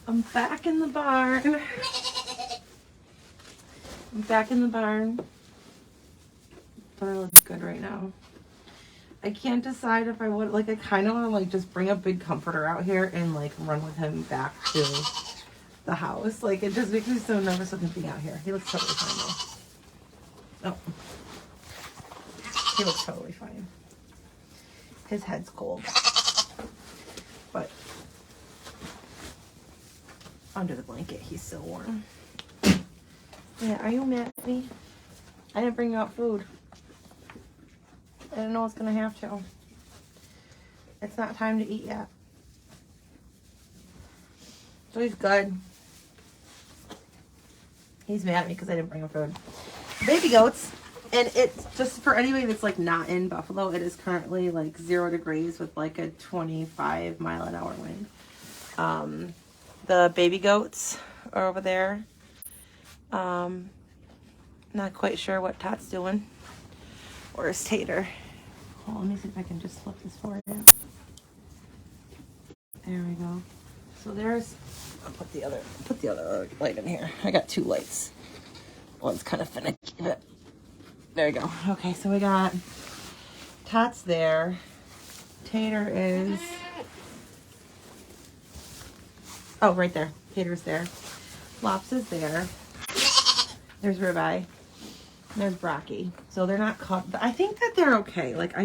I'm back in the barn. I'm back in the barn. But it looks good right now. I can't decide if I would, like, I kind of want to, like, just bring a big comforter out here and, like, run with him back to the house. Like, it just makes me so nervous with him being out here. He looks totally fine, though. Oh. He looks totally fine. His head's cold. But under the blanket, he's still warm. Yeah, are you mad at me? I didn't bring out food. I didn't know I was going to have to. It's not time to eat yet. So he's good. He's mad at me because I didn't bring him food. Baby goats. And it's just for anybody that's like not in Buffalo, it is currently like 0 degrees with like a 25-mile-an-hour wind. The baby goats are over there. Not quite sure what Tot's doing. Where's Tater? Well, let me see if I can just flip this for you. There we go. So there's, I'll put the other light in here. I got 2 lights. One's kind of finicky, but there you go. Okay, so we got Tot's there. Tater is, oh, right there. Tater's there. Lops is there. There's Ribeye. There's Brocky. So they're not caught. I think that they're okay. Like,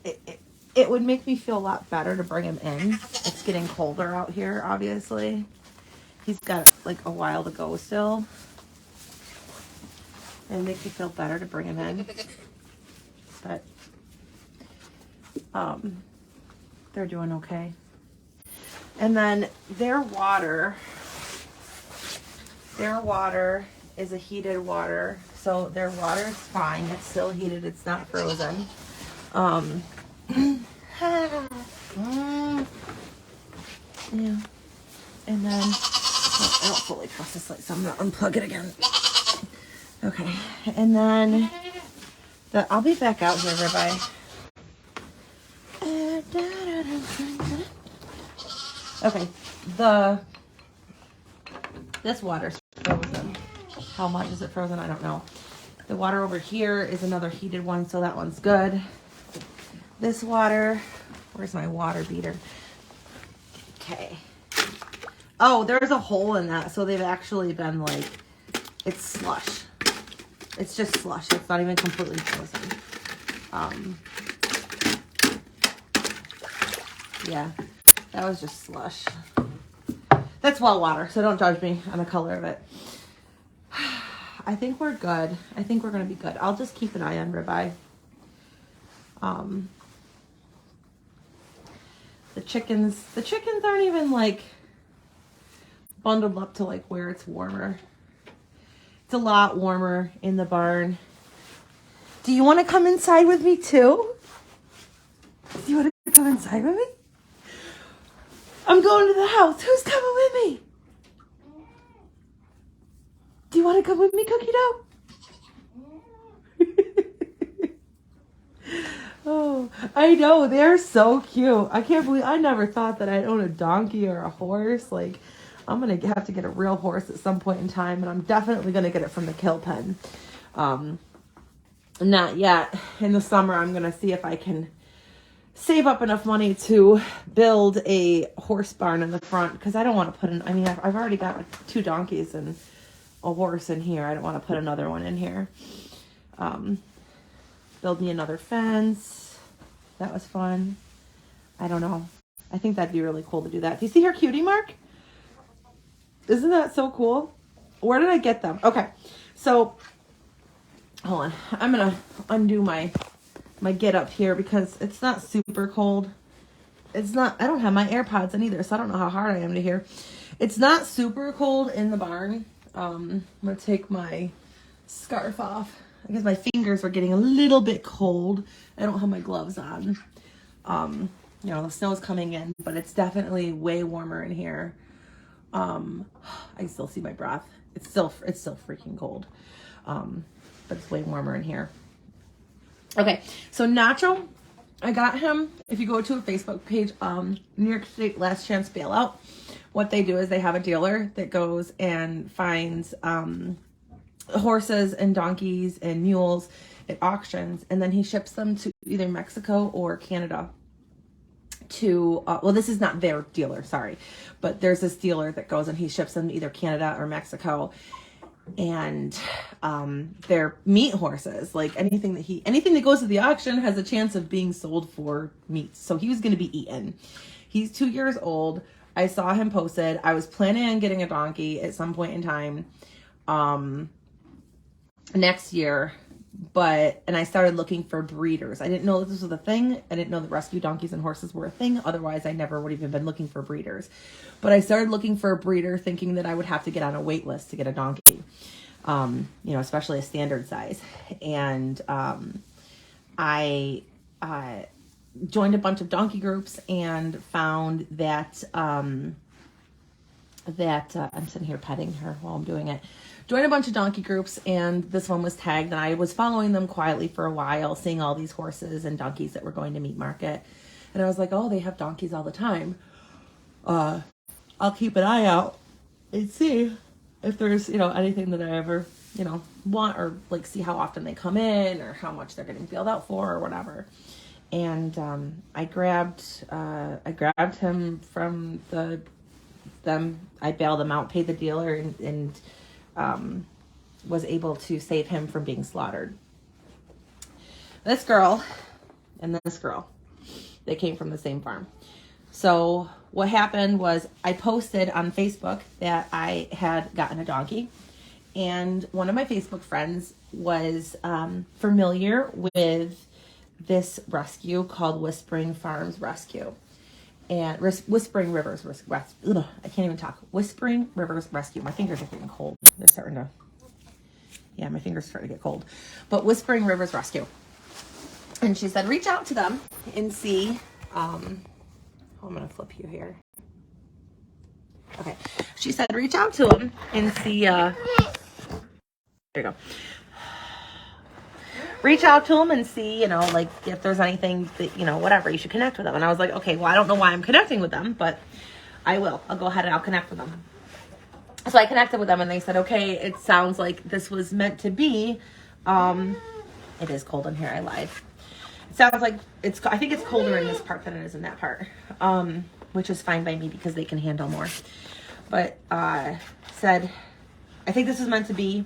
it would make me feel a lot better to bring him in. It's getting colder out here, obviously. He's got like a while to go still. And it makes me feel better to bring him in. But they're doing okay. And then their water is a heated water. So their water is fine. It's still heated. It's not frozen. Yeah. And then, oh, I don't fully trust this light, so I'm going to unplug it again. Okay. And then, I'll be back out here, Ribeye. Okay. This water's frozen. How much is it frozen? I don't know. The water over here is another heated one, so that one's good. This water, where's my water beater? Okay. Oh, there's a hole in that, so they've actually been like, it's slush. It's just slush. It's not even completely frozen. Yeah, that was just slush. That's well water, so don't judge me on the color of it. I think we're good. I think we're going to be good. I'll just keep an eye on Ribeye. The chickens aren't even like bundled up to like where it's warmer. It's a lot warmer in the barn. Do you want to come inside with me too? Do you want to come inside with me? I'm going to the house. Who's coming with me? Do you want to come with me, Cookie Dough? Oh, I know. They're so cute. I can't believe, I never thought that I'd own a donkey or a horse. Like, I'm going to have to get a real horse at some point in time, and I'm definitely going to get it from the kill pen. Not yet. In the summer, I'm going to see if I can save up enough money to build a horse barn in the front, because I don't want to put in, I mean, I've already got 2 donkeys and a horse in here. I don't want to put another one in here. Build me another fence. That was fun. I don't know. I think that'd be really cool to do that. Do you see her cutie mark? Isn't that so cool? Where did I get them? Okay. So, hold on. I'm going to undo my get up here because it's not super cold. It's not, I don't have my AirPods in either, so I don't know how hard I am to hear. It's not super cold in the barn. I'm going to take my scarf off because my fingers are getting a little bit cold. I don't have my gloves on. You know, the snow's coming in, but it's definitely way warmer in here. I still see my breath. It's still freaking cold. But it's way warmer in here. Okay, so Nacho, I got him. If you go to a Facebook page, New York State Last Chance Bailout, what they do is they have a dealer that goes and finds horses and donkeys and mules at auctions, and then he ships them to either Mexico or Canada to well, this is not their dealer, sorry, but there's this dealer that goes and he ships them to either Canada or Mexico. And they're meat horses. Like anything that goes to the auction has a chance of being sold for meat. So he was going to be eaten. He's 2 years old. I saw him posted. I was planning on getting a donkey at some point in time next year, and I started looking for breeders. I didn't know that this was a thing. I didn't know that rescue donkeys and horses were a thing. Otherwise, I never would have even been looking for breeders. But I started looking for a breeder thinking that I would have to get on a wait list to get a donkey, especially a standard size. And I joined a bunch of donkey groups and found that I'm sitting here petting her while I'm doing it. Joined a bunch of donkey groups, and this one was tagged, and I was following them quietly for a while, seeing all these horses and donkeys that were going to meat market. And I was like, oh, they have donkeys all the time. I'll keep an eye out and see if there's, anything that I ever, want, or like see how often they come in or how much they're getting bailed out for or whatever. And I grabbed him from them. I bailed him out, paid the dealer, and was able to save him from being slaughtered. This girl and this girl, they came from the same farm. So what happened was I posted on Facebook that I had gotten a donkey, and one of my Facebook friends was familiar with this rescue called Whispering Farms Rescue. And Whispering Rivers Rescue. I can't even talk. Whispering Rivers Rescue. My fingers are getting cold. They're starting to, my fingers are starting to get cold. But Whispering Rivers Rescue. And she said, reach out to them and see. I'm going to flip you here. Okay. She said, reach out to them and see. There you go. Reach out to them and see, if there's anything that, whatever, you should connect with them. And I was like, okay, well, I don't know why I'm connecting with them, but I will. I'll go ahead and I'll connect with them. So I connected with them, and they said, okay, it sounds like this was meant to be. It is cold in here. I lied. It sounds like I think it's colder in this part than it is in that part, which is fine by me because they can handle more. But said, I think this is meant to be.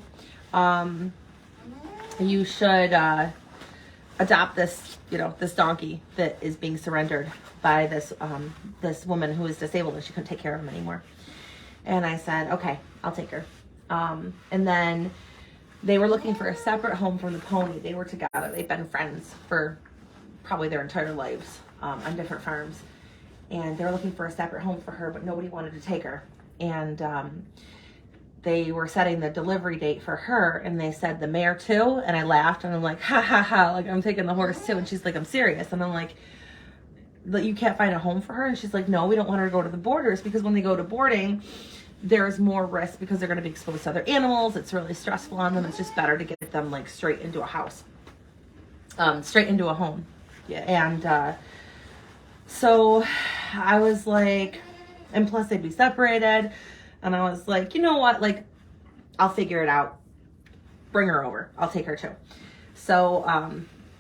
You should adopt this, this donkey that is being surrendered by this woman who is disabled and she couldn't take care of him anymore. And I said, okay, I'll take her. And then they were looking for a separate home from the pony. They were together. They've been friends for probably their entire lives on different farms. And they were looking for a separate home for her, but nobody wanted to take her. And they were setting the delivery date for her, and they said the mare too. And I laughed, and I'm like, ha ha ha, like I'm taking the horse too. And she's like, I'm serious. And I'm like, you can't find a home for her? And she's like, no, we don't want her to go to the borders because when they go to boarding, there's more risk because they're going to be exposed to other animals. It's really stressful on them. It's just better to get them like straight into a house, straight into a home. Yeah. And so I was like, and plus they'd be separated. And I was like, you know what? Like, I'll figure it out. Bring her over. I'll take her too. So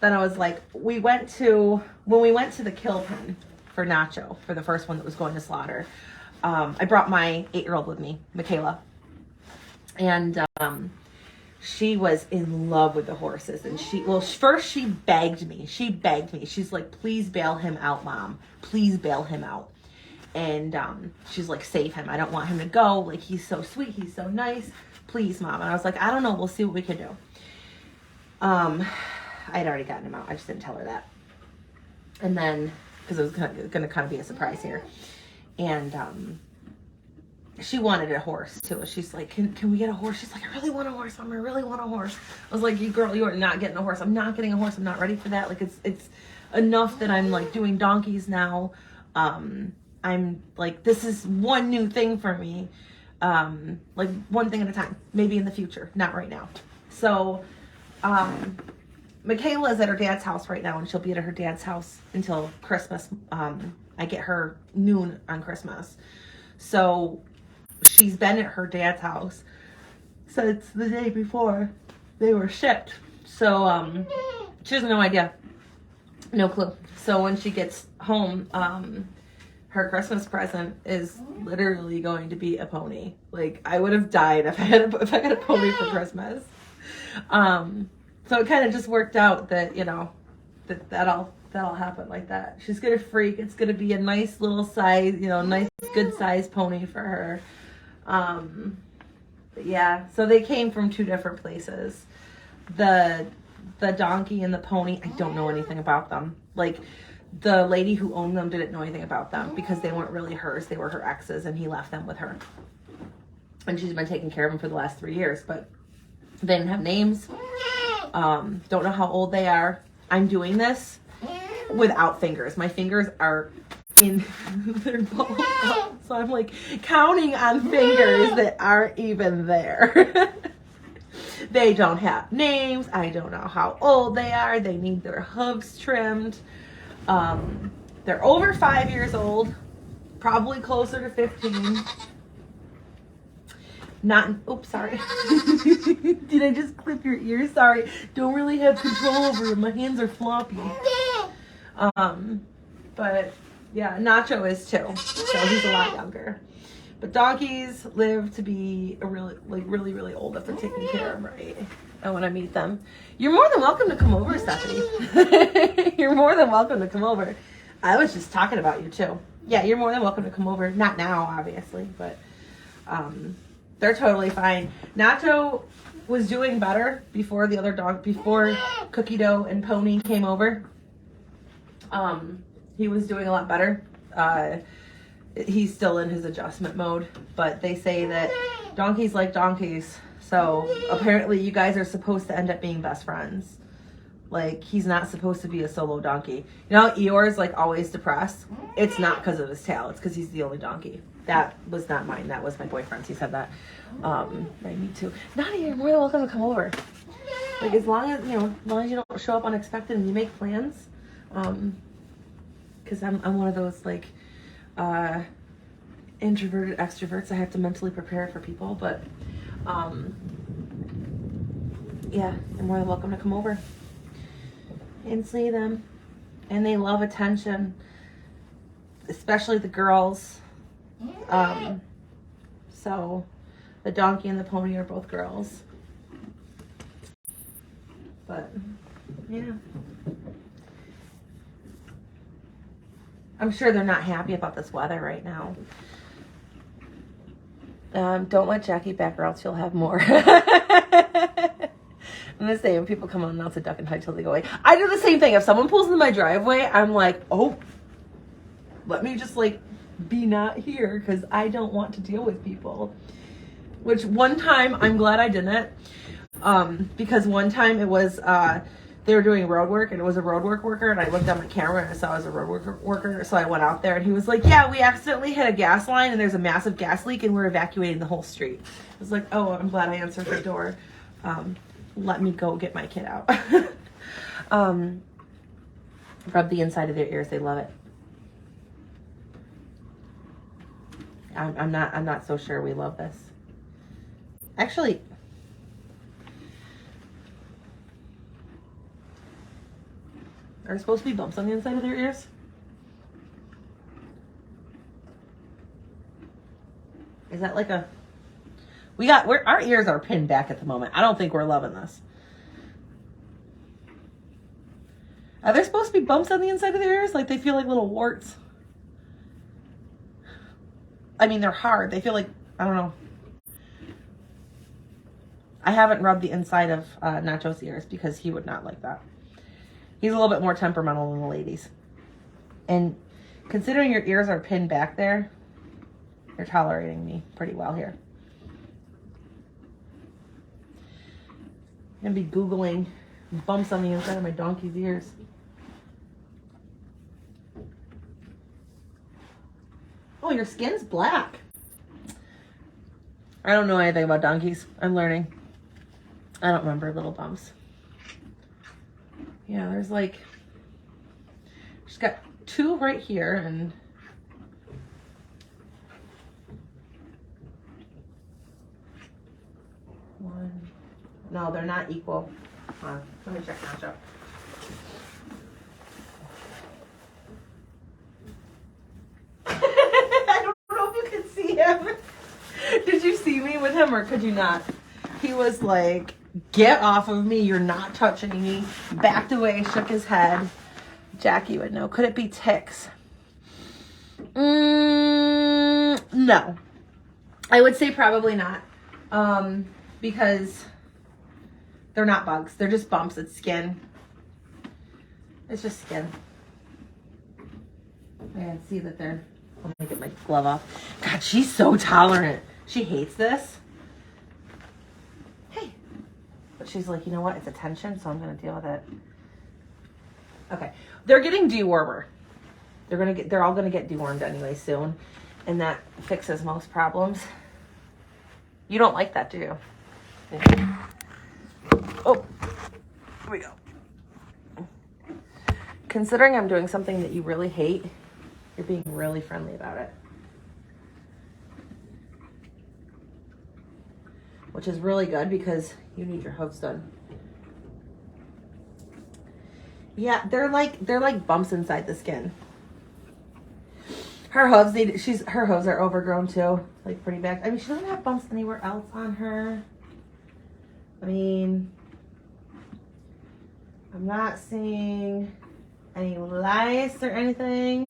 then I was like, when we went to the kill pen for Nacho, for the first one that was going to slaughter, I brought my 8-year-old with me, Michaela. And she was in love with the horses. And first she begged me. She's like, please bail him out, Mom. Please bail him out. And she's like, save him. I don't want him to go. Like, he's so sweet. He's so nice. Please, Mom. And I was like, I don't know. We'll see what we can do. I had already gotten him out. I just didn't tell her that. And then, because it was going to kind of be a surprise here. And she wanted a horse, too. She's like, can we get a horse? She's like, I really want a horse, Mom. I really want a horse. I was like, you are not getting a horse. I'm not getting a horse. I'm not ready for that. Like, it's enough that I'm, like, doing donkeys now. I'm like, this is one new thing for me. Like one thing at a time, maybe in the future, not right now. So, Michaela is at her dad's house right now, and she'll be at her dad's house until Christmas. I get her noon on Christmas. So she's been at her dad's house since the day before they were shipped. So she has no idea. No clue. So when she gets home, her Christmas present is literally going to be a pony. Like, I would have died if I got a pony for Christmas. So it kind of just worked out that, you know, that'll happen like that. She's gonna freak. It's gonna be a nice little size, you know, nice good size pony for her. But yeah, so they came from 2 different places. The donkey and the pony, I don't know anything about them. Like, the lady who owned them didn't know anything about them because they weren't really hers. They were her ex's, and he left them with her. And she's been taking care of them for the last 3 years, but they didn't have names. Don't know how old they are. I'm doing this without fingers. My fingers are in their ball. So I'm like counting on fingers that aren't even there. They don't have names. I don't know how old they are. They need their hooves trimmed. They're over 5 years old, probably closer to 15. Oops, sorry. Did I just clip your ears? Sorry. Don't really have control over them. My hands are floppy. But yeah, Nacho is too. So he's a lot younger. But donkeys live to be really old if they're taken care of right. I want to meet them. You're more than welcome to come over, Stephanie. You're more than welcome to come over. I was just talking about you too. Yeah, you're more than welcome to come over. Not now, obviously, but they're totally fine. Nacho was doing better before before Cookie Dough and Pony came over. He was doing a lot better. He's still in his adjustment mode, but they say that donkeys like donkeys. So apparently you guys are supposed to end up being best friends. Like, he's not supposed to be a solo donkey. You know, Eeyore's like always depressed. It's not because of his tail. It's because he's the only donkey. That was not mine. That was my boyfriend's. He said that. Me too. Nadia, you're more than welcome to come over. Like, as long as you don't show up unexpected and you make plans. Because I'm one of those like introverted extroverts. I have to mentally prepare for people, but yeah, you're more than welcome to come over and see them. And they love attention, especially the girls. So the donkey and the pony are both girls. But yeah, I'm sure they're not happy about this weather right now. Don't let Jackie back or else she'll have more. I'm gonna say when people come on, not to duck and hide till they go away. I do the same thing. If someone pulls into my driveway, I'm like, oh, let me just like be not here because I don't want to deal with people. Which one time I'm glad I didn't, because one time it was they were doing road work and it was a road worker, and I looked on my camera and I saw it was a road worker, so I went out there and he was like, yeah, we accidentally hit a gas line and there's a massive gas leak and we're evacuating the whole street. I was like, oh, I'm glad I answered the door. Let me go get my kid out. Rub the inside of their ears. They love it. I'm not so sure we love this. Actually, are there supposed to be bumps on the inside of their ears? Is that like a... our ears are pinned back at the moment. I don't think we're loving this. Are there supposed to be bumps on the inside of their ears? Like they feel like little warts. I mean, they're hard. They feel like, I don't know. I haven't rubbed the inside of Nacho's ears because he would not like that. He's a little bit more temperamental than the ladies. And considering your ears are pinned back there, you're tolerating me pretty well here. I'm going to be Googling bumps on the inside of my donkey's ears. Oh, your skin's black. I don't know anything about donkeys. I'm learning. I don't remember little bumps. Yeah, there's like, she's got 2 right here, and No, they're not equal. Hold on, let me check Nacho. I don't know if you can see him. Did you see me with him or could you not? He was like, get off of me. You're not touching me. Backed away, shook his head. Jackie would know. Could it be ticks? No. I would say probably not. Because they're not bugs. They're just bumps. It's skin. It's just skin. I can see that they're... Let me get my glove off. God, she's so tolerant. She hates this. Hey. But she's like, you know what? It's attention, so I'm going to deal with it. Okay. They're getting dewormer. They're all going to get dewormed anyway soon. And that fixes most problems. You don't like that, do you? Oh. Here we go. Considering I'm doing something that you really hate, you're being really friendly about it. Which is really good because you need your hooves done. Yeah, they're like bumps inside the skin. Her hooves are overgrown too, like pretty bad. I mean, she doesn't have bumps anywhere else on her. I mean, I'm not seeing any lice or anything.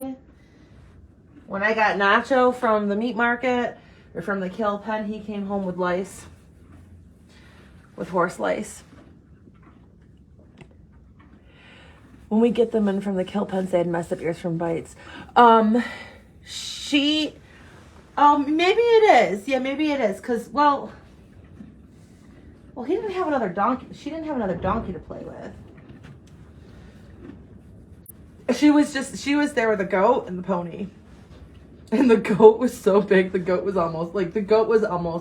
When I got Nacho from the meat market or from the kill pen, he came home with lice, with horse lice. When we get them in from the kill pens, they had messed up ears from bites. Maybe it is. Yeah, maybe it is. Cause well, he didn't have another donkey. She didn't have another donkey to play with. She was there with a goat and the pony. And the goat was so big, the goat was almost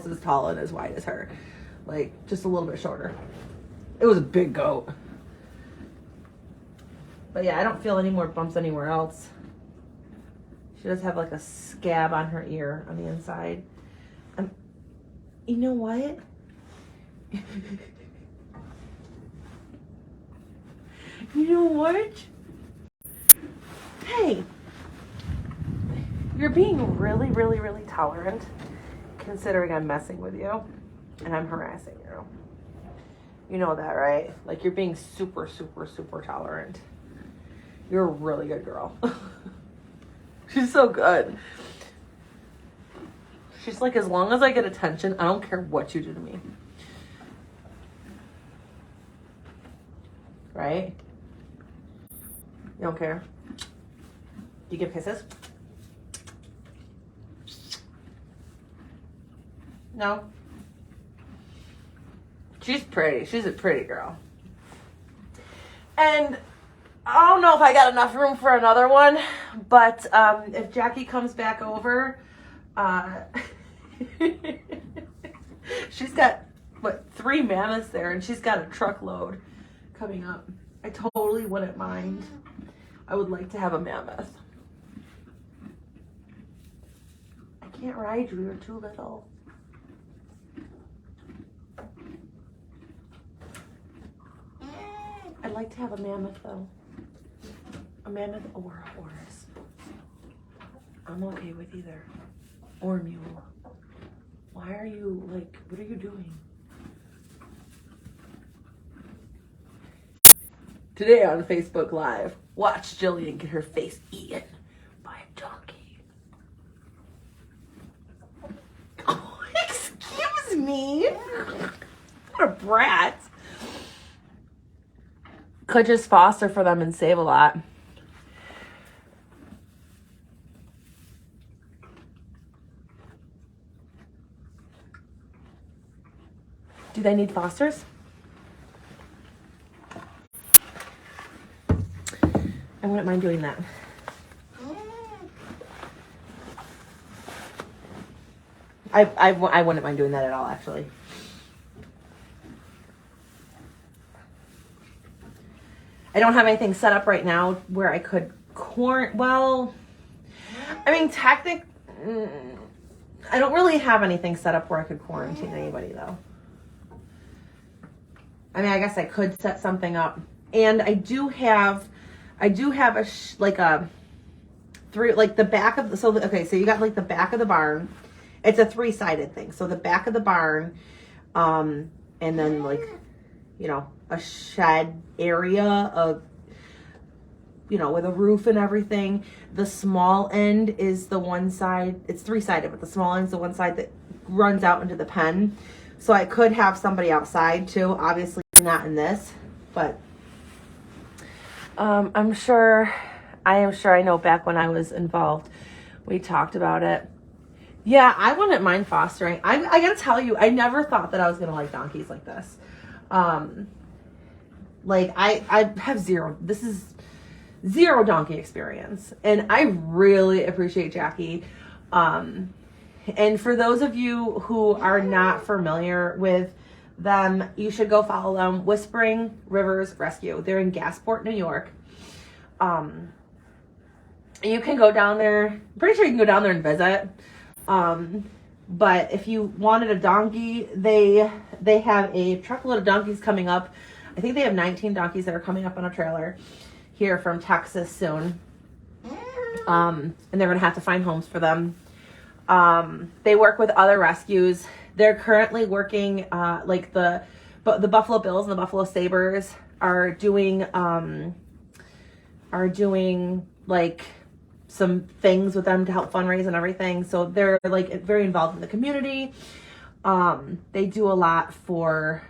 as tall and as wide as her. Like, just a little bit shorter. It was a big goat. But yeah, I don't feel any more bumps anywhere else. She does have like a scab on her ear on the inside. You know what? You know what? Hey. You're being really, really, really tolerant, considering I'm messing with you and I'm harassing you. You know that, right? Like, you're being super, super, super tolerant. You're a really good girl. She's so good. She's like, as long as I get attention, I don't care what you do to me. Right? You don't care? You give kisses? No? She's pretty. She's a pretty girl. And I don't know if I got enough room for another one, but if Jackie comes back over, she's got, 3 mammoths there, and she's got a truckload coming up. I totally wouldn't mind. I would like to have a mammoth. I can't ride you. You're too little. I'd like to have a mammoth, though. A mammoth or a horse. I'm okay with either. Or a mule. Why are you, what are you doing? Today on Facebook Live, watch Jillian get her face eaten by a donkey. Oh, excuse me. What a brat. Could just foster for them and save a lot. Do they need fosters? I wouldn't mind doing that. I wouldn't mind doing that at all, actually. I don't have anything set up right now where I could well, I mean, I don't really have anything set up where I could quarantine anybody, though. I mean, I guess I could set something up. And I do have a like a three, like the back of the, so okay, so you got like the back of the barn. It's a 3-sided thing. So the back of the barn, and then like, you know, a shed area of, you know, with a roof and everything. The small end is the one side, it's 3-sided, but the small end is the one side that runs out into the pen. So I could have somebody outside too, obviously not in this, but I am sure I know back when I was involved, we talked about it. Yeah, I wouldn't mind fostering. I gotta tell you, I never thought that I was gonna like donkeys like this. Like I have zero donkey experience, and I really appreciate Jackie. And for those of you who are not familiar with them, you should go follow them. Whispering Rivers Rescue. They're in Gasport, New York. You can go down there. I'm pretty sure you can go down there and visit. But if you wanted a donkey, they have a truckload of donkeys coming up. I think they have 19 donkeys that are coming up on a trailer here from Texas soon. And they're going to have to find homes for them. They work with other rescues. They're currently working, like the Buffalo Bills and the Buffalo Sabres are doing like some things with them to help fundraise and everything. So they're like very involved in the community. They do a lot for,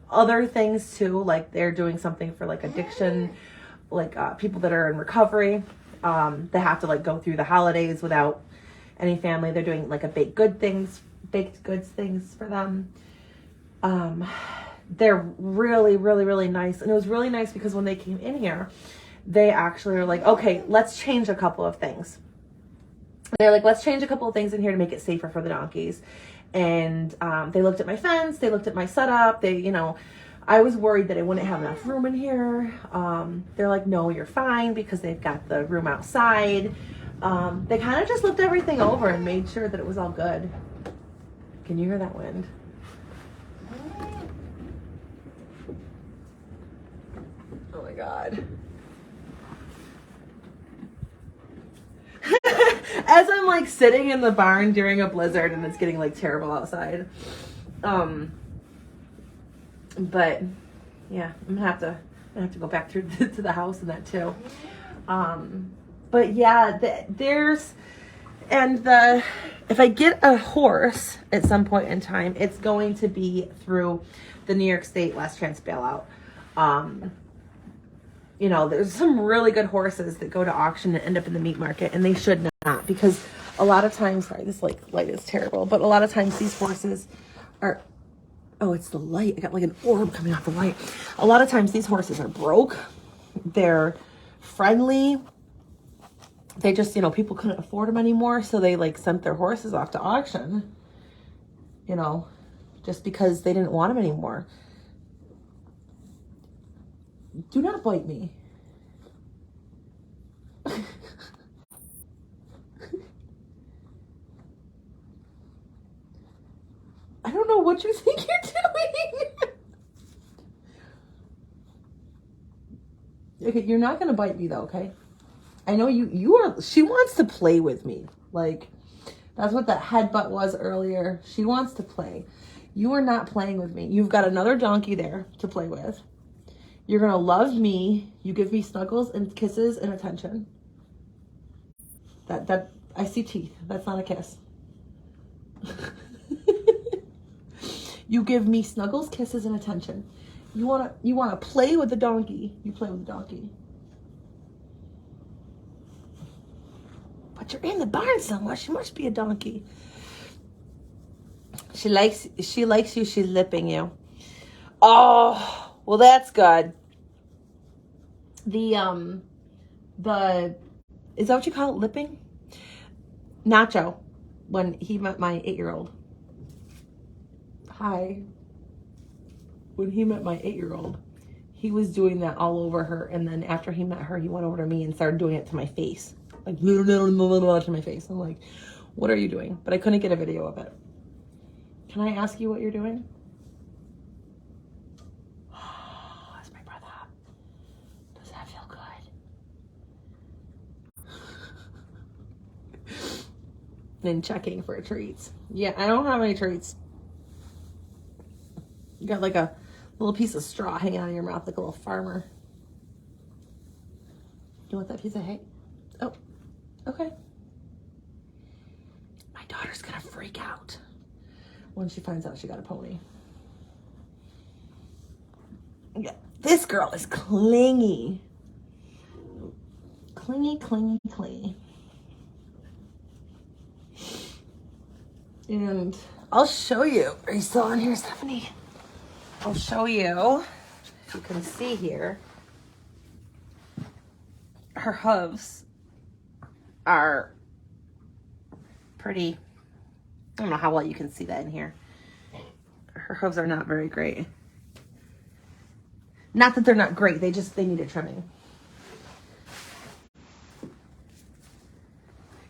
other things too. Like they're doing something for like addiction, like, people that are in recovery. They have to like go through the holidays without any family. They're doing like a baked goods things for them. They're really, really, really nice. And it was really nice because when they came in here, they actually were like, okay, let's change a couple of things. They're like, let's change a couple of things in here to make it safer for the donkeys. And they looked at my fence, they looked at my setup. They, you know, I was worried that I wouldn't have enough room in here. They're like, no, you're fine, because they've got the room outside. They kind of just looked everything over and made sure that it was all good. Can you hear that wind? Oh my God. As I'm like sitting in the barn during a blizzard and it's getting like terrible outside. But yeah, I'm gonna have to go back through to the house and that too. But yeah, if I get a horse at some point in time, it's going to be through the New York State Last Chance Bailout. You know, there's some really good horses that go to auction and end up in the meat market, and they should not, because a lot of times, sorry, this light is terrible, but a lot of times these horses are, oh, it's the light. I got like an orb coming off the light. A lot of times these horses are broke. They're friendly. They just, you know, people couldn't afford them anymore, so they like sent their horses off to auction, you know, just because they didn't want them anymore. Do not bite me. I don't know what you think you're doing. Okay, you're not gonna bite me though, okay? I know she wants to play with me. Like, that's what that headbutt was earlier. She wants to play. You are not playing with me. You've got another donkey there to play with. You're gonna love me. You give me snuggles and kisses and attention. That I see teeth. That's not a kiss. You give me snuggles, kisses, and attention. You wanna play with the donkey. You play with the donkey. But you're in the barn so much. She must be a donkey. She likes you. She's lipping you. Oh, well, that's good. Is that what you call it, lipping? Nacho, when he met my 8-year-old. Hi. When he met my 8-year-old, he was doing that all over her, and then after he met her, he went over to me and started doing it to my face. Like, to my face. I'm like, what are you doing? But I couldn't get a video of it. Can I ask you what you're doing? and checking for treats. Yeah, I don't have any treats. You got like a little piece of straw hanging out of your mouth like a little farmer. You want that piece of hay? Oh, okay. My daughter's gonna freak out when she finds out she got a pony. Yeah, this girl is clingy. Clingy, clingy, clingy. And I'll show you. Are you still on here, Stephanie? I'll show you, if you can see here, her hooves are pretty, I don't know how well you can see that in here. Her hooves are not very great. Not that they're not great, they need a trimming.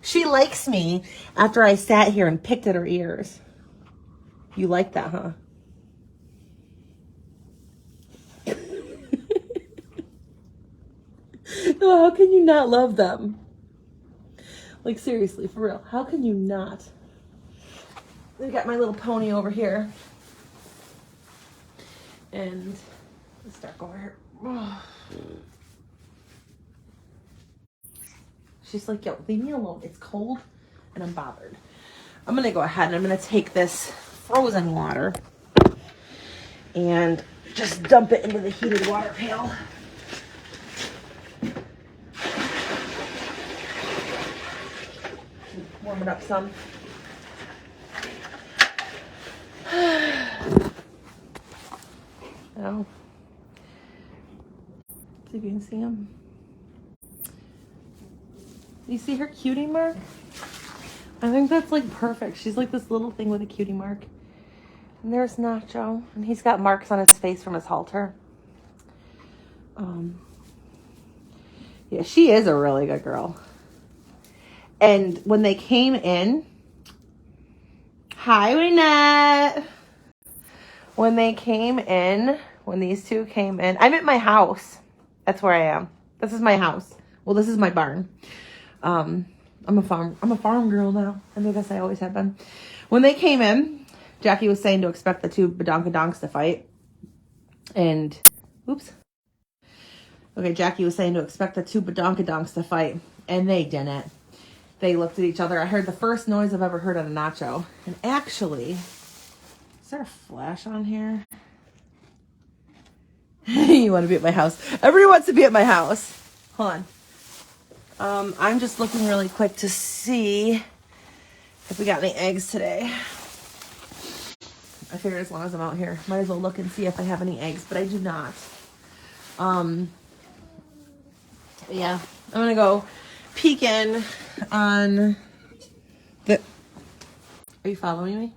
She likes me after I sat here and picked at her ears. You like that, huh? No, how can you not love them? Like, seriously, for real, how can you not? I got my little pony over here. And let's start over here. She's like, yo, leave me alone. It's cold and I'm bothered. I'm going to go ahead and I'm going to take this frozen water and just dump it into the heated water pail. Warm it up some. Oh. See if you can see him. You see her cutie mark? I think that's like perfect. She's like this little thing with a cutie mark. And there's Nacho. And he's got marks on his face from his halter. Yeah, she is a really good girl. And when they came in, hi, Renette. When they came in, when these two came in, I'm at my house. That's where I am. This is my house. Well, this is my barn. I'm a farm girl now. I guess I always have been. When they came in, Jackie was saying to expect the two badonkadonks to fight. And, oops. Okay, Jackie was saying to expect the two badonkadonks to fight. And they didn't. They looked at each other. I heard the first noise I've ever heard on a Nacho. And actually, is there a flash on here? You want to be at my house. Everybody wants to be at my house. Hold on. I'm just looking really quick to see if we got any eggs today. I figured as long as I'm out here, might as well look and see if I have any eggs, but I do not. Yeah, I'm gonna go peek in on the... Are you following me?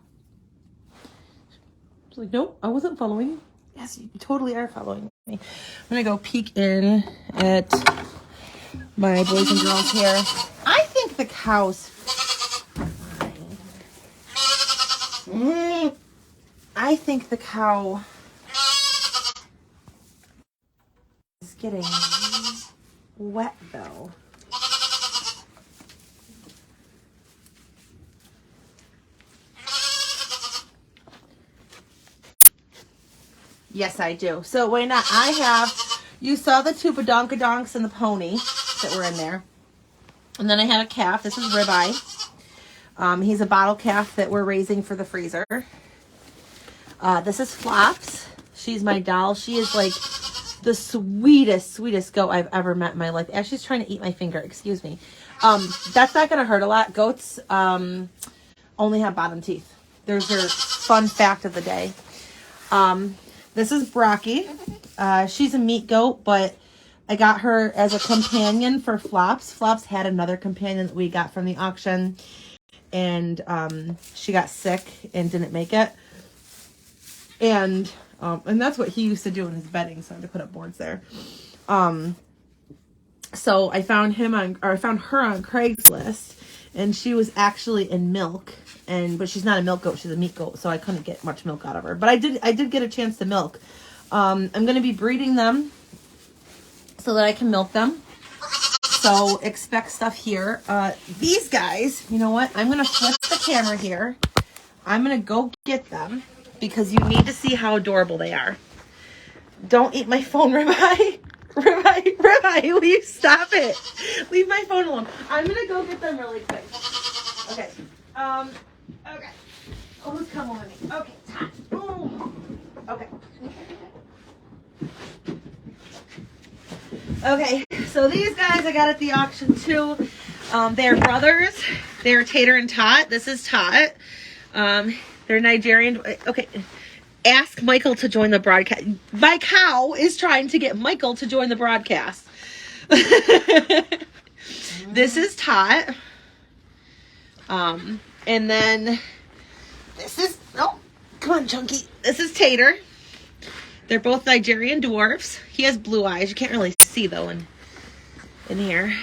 She's like, nope, I wasn't following you. Yes, you totally are following me. I'm gonna go peek in at my boys and girls here. I think the cow's fine. I think the cow is getting wet though. Yes, I do. So wait, now I have, you saw the two badonkadonks and the pony that were in there. And then I had a calf. This is Ribeye. He's a bottle calf that we're raising for the freezer. This is Flops. She's my doll. She is like the sweetest goat I've ever met in my life. As she's trying to eat my finger. Excuse me. That's not going to hurt a lot. Goats only have bottom teeth. There's your fun fact of the day. This is Brocky. She's a meat goat, but I got her as a companion for Flops. Flops had another companion that we got from the auction, and she got sick and didn't make it. And that's what he used to do in his bedding, so I had to put up boards there. So I found her on Craigslist, and she was actually in milk, but she's not a milk goat, she's a meat goat, so I couldn't get much milk out of her. But I did get a chance to milk. I'm going to be breeding them so that I can milk them. So expect stuff here. These guys, you know what? I'm going to flip the camera here. I'm going to go get them because you need to see how adorable they are. Don't eat my phone, Ribeye. Ribeye, will you stop it? Leave my phone alone. I'm going to go get them really quick. Okay. Okay. Oh, who's coming with me? Okay. Ooh. Okay. Okay, so these guys I got at the auction too. They're brothers. They're Tater and Tot. This is Tot. They're Nigerian. Okay, ask Michael to join the broadcast. My cow is trying to get Michael to join the broadcast. This is Tot. And then this is, oh, come on, Chunky. This is Tater. They're both Nigerian dwarfs. He has blue eyes. You can't really see though in here.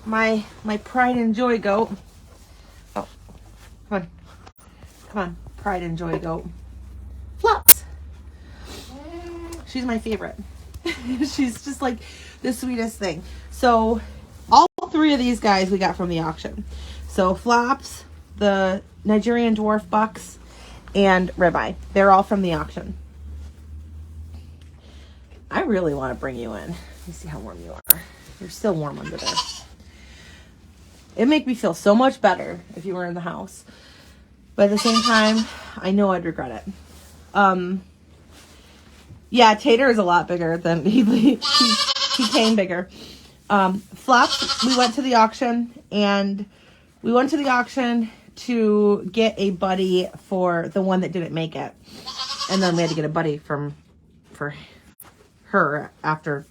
My pride and joy goat. Oh, come on, pride and joy goat. Flops. She's my favorite. She's just like the sweetest thing. So all three of these guys we got from the auction. So Flops, the Nigerian dwarf bucks, and Ribeye. They're all from the auction. I really want to bring you in. Let me see how warm you are. You're still warm under there. It'd make me feel so much better if you were in the house. But at the same time, I know I'd regret it. Yeah, Tater is a lot bigger than he came bigger. Flops, we went to the auction to get a buddy for the one that didn't make it. And then we had to get a buddy for her after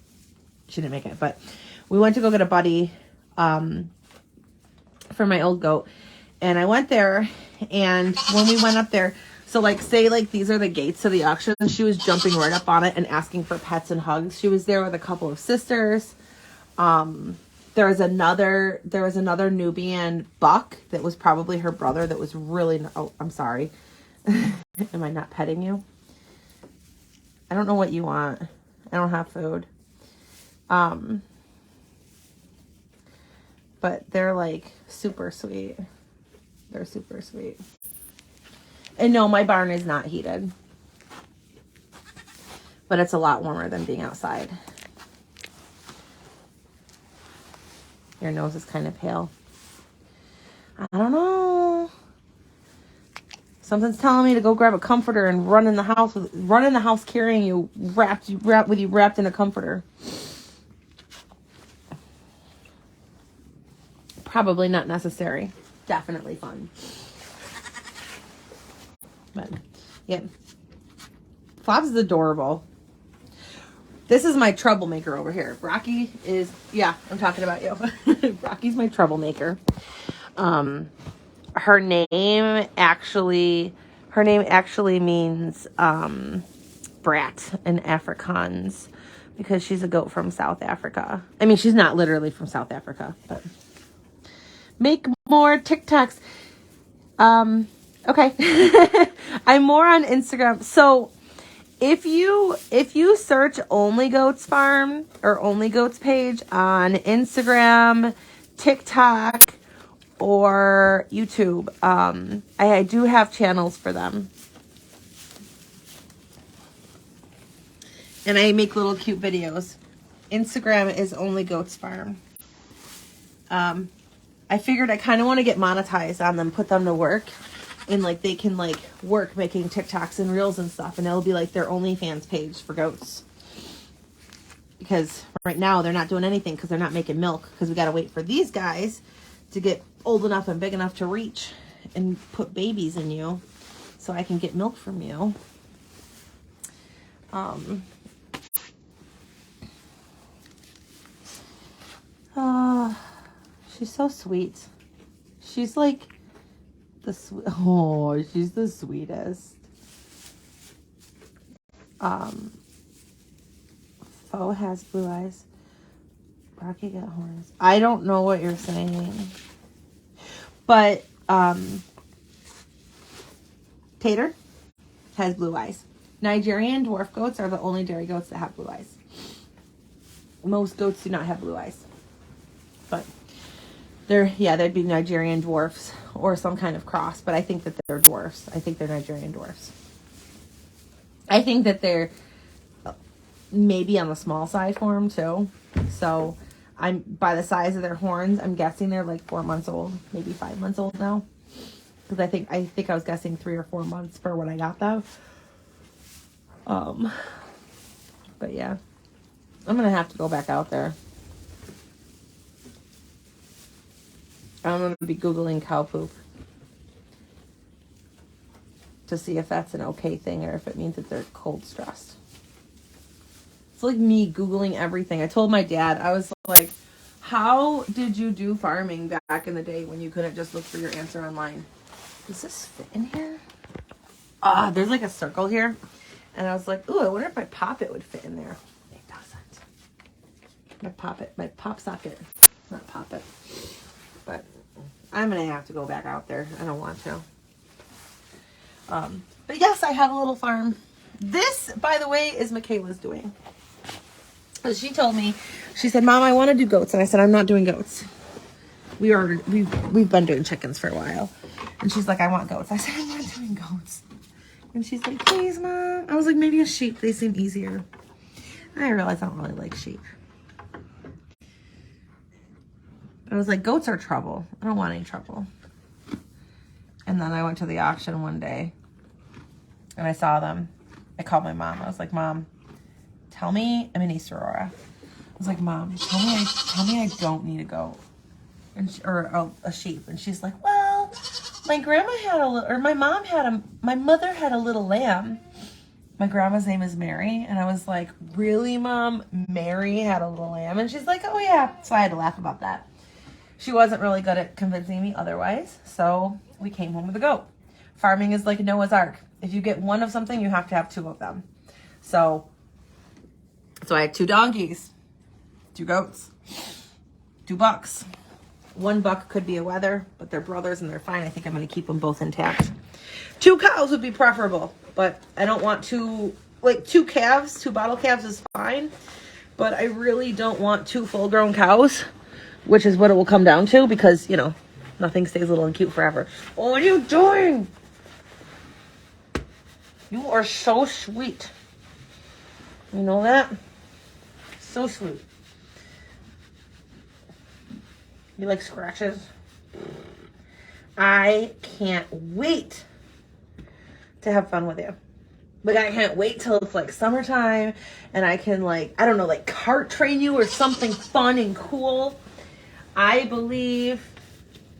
she didn't make it. But we went to go get a buddy for my old goat. And I went there, and when we went up there, so like say like these are the gates to the auction, she was jumping right up on it and asking for pets and hugs. She was there with a couple of sisters. There was another Nubian buck that was probably her brother that was really, oh, I'm sorry. Am I not petting you? I don't know what you want. I don't have food. But they're like super sweet. They're super sweet. And no, my barn is not heated. But it's a lot warmer than being outside. Your nose is kind of pale. I don't know. Something's telling me to go grab a comforter and run in the house carrying you wrapped in a comforter. Probably not necessary. Definitely fun. But yeah. Flops is adorable. This is my troublemaker over here. Rocky is, yeah, I'm talking about you. Rocky's my troublemaker. Her name actually means brat in Afrikaans because she's a goat from South Africa. I mean, she's not literally from South Africa, but make more TikToks. Okay. I'm more on Instagram. So if you search Only Goats Farm or Only Goats page on Instagram, TikTok, or YouTube, I do have channels for them. And I make little cute videos. Instagram is Only Goats Farm. I figured I kind of want to get monetized on them, put them to work. And like they can like work making TikToks and reels and stuff, and it'll be like their OnlyFans page for goats. Because right now they're not doing anything because they're not making milk because we got to wait for these guys to get old enough and big enough to reach and put babies in you so I can get milk from you. She's so sweet. She's like she's the sweetest. Fo has blue eyes. Rocky got horns. I don't know what you're saying. But Tater has blue eyes. Nigerian dwarf goats are the only dairy goats that have blue eyes. Most goats do not have blue eyes. But they'd be Nigerian dwarfs or some kind of cross, but I think that they're dwarfs. I think they're Nigerian dwarfs. I think that they're maybe on the small side for them too. So I'm by the size of their horns, I'm guessing they're like 4 months old, maybe 5 months old now. Because I think I was guessing 3 or 4 months for when I got them. But yeah, I'm gonna have to go back out there. I'm gonna be Googling cow poop to see if that's an okay thing or if it means that they're cold stressed. It's like me Googling everything. I told my dad, I was like, how did you do farming back in the day when you couldn't just look for your answer online? Does this fit in here? There's like a circle here. And I was like, ooh, I wonder if my poppet would fit in there. It doesn't. My pop socket. Not poppet. But I'm going to have to go back out there. I don't want to. But yes, I have a little farm. This, by the way, is Michaela's doing. So she told me, she said, Mom, I want to do goats. And I said, I'm not doing goats. We've been doing chickens for a while. And she's like, I want goats. I said, I'm not doing goats. And she's like, please, Mom. I was like, maybe a sheep. They seem easier. And I realized I don't really like sheep. I was like, goats are trouble. I don't want any trouble. And then I went to the auction one day and I saw them. I called my mom. I was like, Mom, tell me, I'm in East Aurora. I was like, Mom, tell me I don't need a goat or a sheep. And she's like, well, my grandma had my mother had a little lamb. My grandma's name is Mary. And I was like, really, Mom? Mary had a little lamb? And she's like, oh yeah. So I had to laugh about that. She wasn't really good at convincing me otherwise. So we came home with a goat. Farming is like Noah's Ark. If you get one of something, you have to have 2 of them. So I had 2 donkeys, 2 goats, 2 bucks. 1 buck could be a wether, but they're brothers and they're fine. I think I'm going to keep them both intact. 2 cows would be preferable, but I don't want 2 calves. 2 bottle calves is fine, but I really don't want 2 full-grown cows, which is what it will come down to because, nothing stays little and cute forever. Oh, what are you doing? You are so sweet. You know that? So sweet. You like scratches? I can't wait to have fun with you. Like, I can't wait till it's like summertime and I can cart train you or something fun and cool. I believe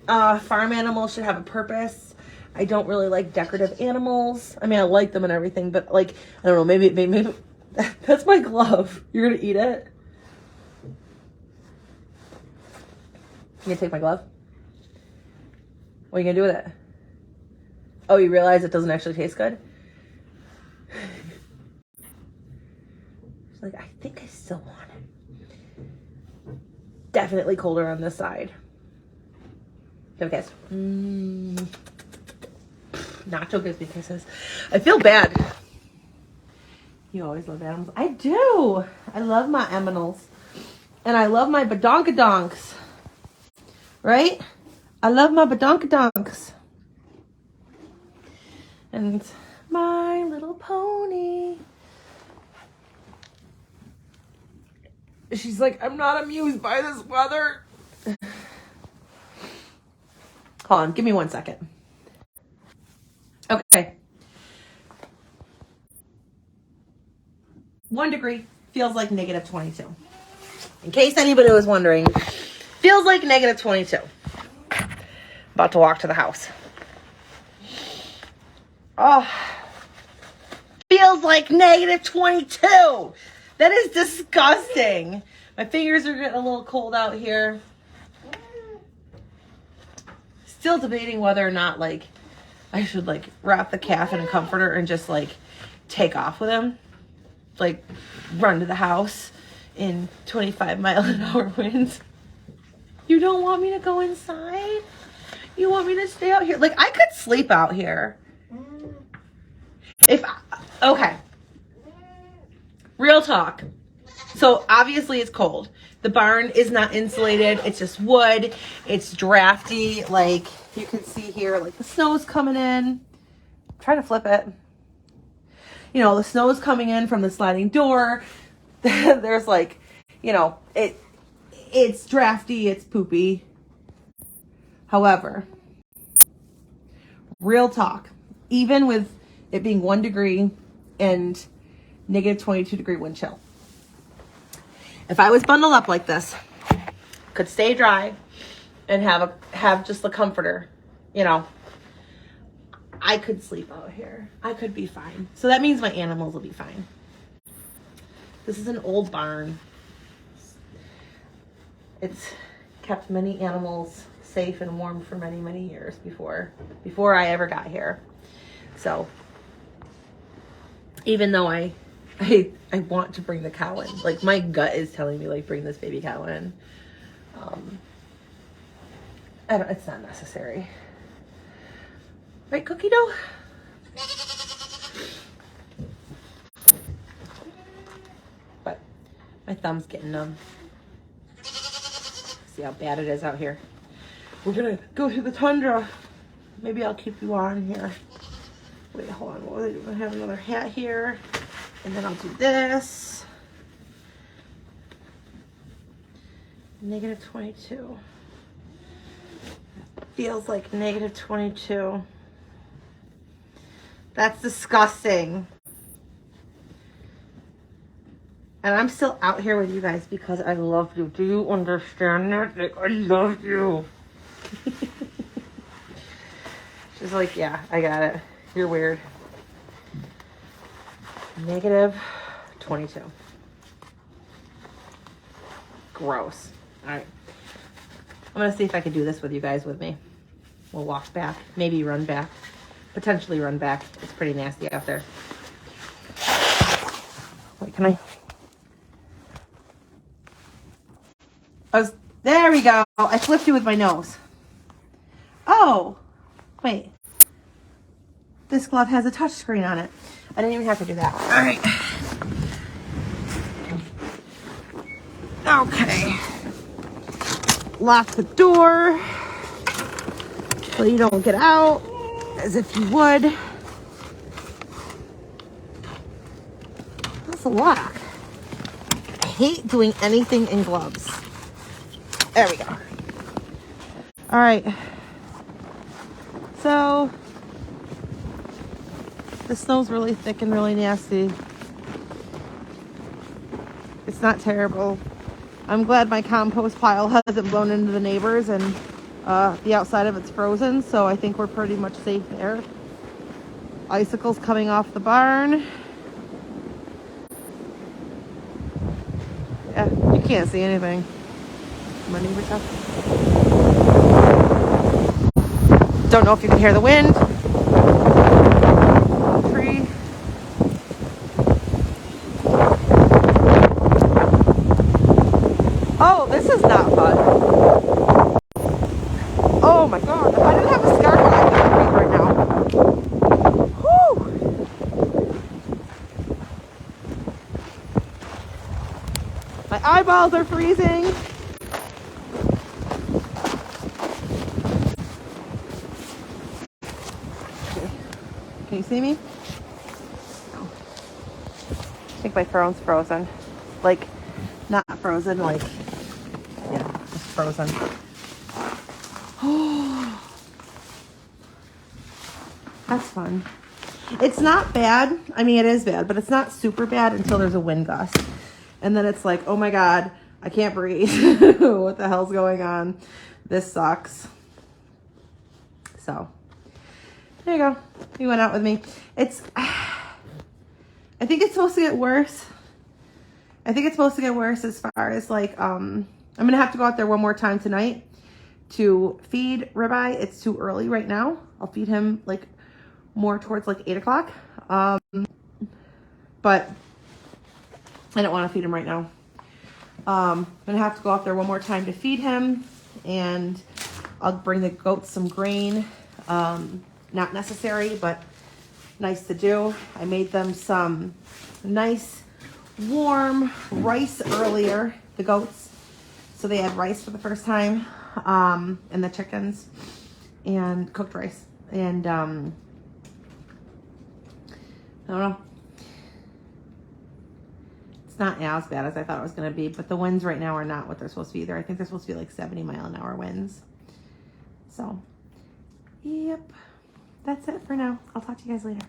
farm animals should have a purpose. I don't really like decorative animals. I mean, I like them and everything, but I don't know, maybe that's my glove. You're gonna eat it? You gonna take my glove? What are you gonna do with it? Oh, you realize it doesn't actually taste good? She's like, I think I still want it. Definitely colder on this side. Give a kiss. Nacho gives me kisses. I feel bad. You always love animals. I do. I love my aminals. And I love my badonkadonks. Right? I love my badonkadonks. And My Little Pony. She's like, I'm not amused by this weather. Hold on, give me 1 second. Okay. 1 degree feels like negative 22. In case anybody was wondering, feels like negative 22. About to walk to the house. Oh, feels like negative 22. That is disgusting. My fingers are getting a little cold out here. Still debating whether or not I should wrap the calf in a comforter and just take off with him. Run to the house in 25-mile-an-hour winds. You don't want me to go inside? You want me to stay out here? I could sleep out here. Okay. Real talk. So obviously it's cold. The barn is not insulated. It's just wood. It's drafty. Like you can see here, like the snow's coming in. Try to flip it. You know, the snow's coming in from the sliding door. There's like, you know, it's drafty. It's poopy. However, real talk, even with it being 1 degree and negative 22 degree wind chill, if I was bundled up like this, could stay dry and have just the comforter, you know, I could sleep out here. I could be fine. So that means my animals will be fine. This is an old barn. It's kept many animals safe and warm for many, many years before I ever got here. So even though I want to bring the cow in, like my gut is telling me like bring this baby cow in. It's not necessary. Right, Cookie Dough? But my thumb's getting numb. See how bad it is out here. We're gonna go through the tundra. Maybe I'll keep you on here. Wait, hold on. What was I doing? I have another hat here. And then I'll do this. Negative 22. Feels like negative 22. That's disgusting. And I'm still out here with you guys because I love you. Do you understand that? Like, I love you. She's like, yeah, I got it. You're weird. Negative 22. Gross. All right. I'm going to see if I can do this with you guys with me. We'll walk back. Maybe run back. Potentially run back. It's pretty nasty out there. Wait, can I? There we go. I flipped you with my nose. Oh, wait. This glove has a touch screen on it. I didn't even have to do that. All right. Okay. Lock the door so you don't get out, as if you would. That's a lock. I hate doing anything in gloves. There we go. All right. So the snow's really thick and really nasty. It's not terrible. I'm glad my compost pile hasn't blown into the neighbors and the outside of it's frozen, so I think we're pretty much safe there. Icicles coming off the barn. Yeah, you can't see anything. My neighbor's house. Don't know if you can hear the wind. Tree. Oh, this is not fun. Oh my god, if I didn't have a scarf on, I'd be freezing right now. Whew. My eyeballs are freezing. Can you see me? No. I think my phone's frozen. Like, not frozen, like, yeah, just frozen. That's fun. It's not bad. I mean, it is bad, but it's not super bad until there's a wind gust. And then it's like, oh my God, I can't breathe. What the hell's going on? This sucks. So, there you go. You went out with me. I think it's supposed to get worse. I think it's supposed to get worse as far as like, I'm going to have to go out there one more time tonight to feed Ribeye. It's too early right now. I'll feed him like more towards like 8 o'clock. But I don't want to feed him right now. I'm going to have to go out there one more time to feed him, and I'll bring the goats some grain. Not necessary, but nice to do. I made them some nice warm rice earlier, the goats. So they had rice for the first time, and the chickens, and cooked rice. And I don't know. It's not as bad as I thought it was going to be, but the winds right now are not what they're supposed to be either. I think they're supposed to be like 70-mile-an-hour winds. So, yep. That's it for now. I'll talk to you guys later.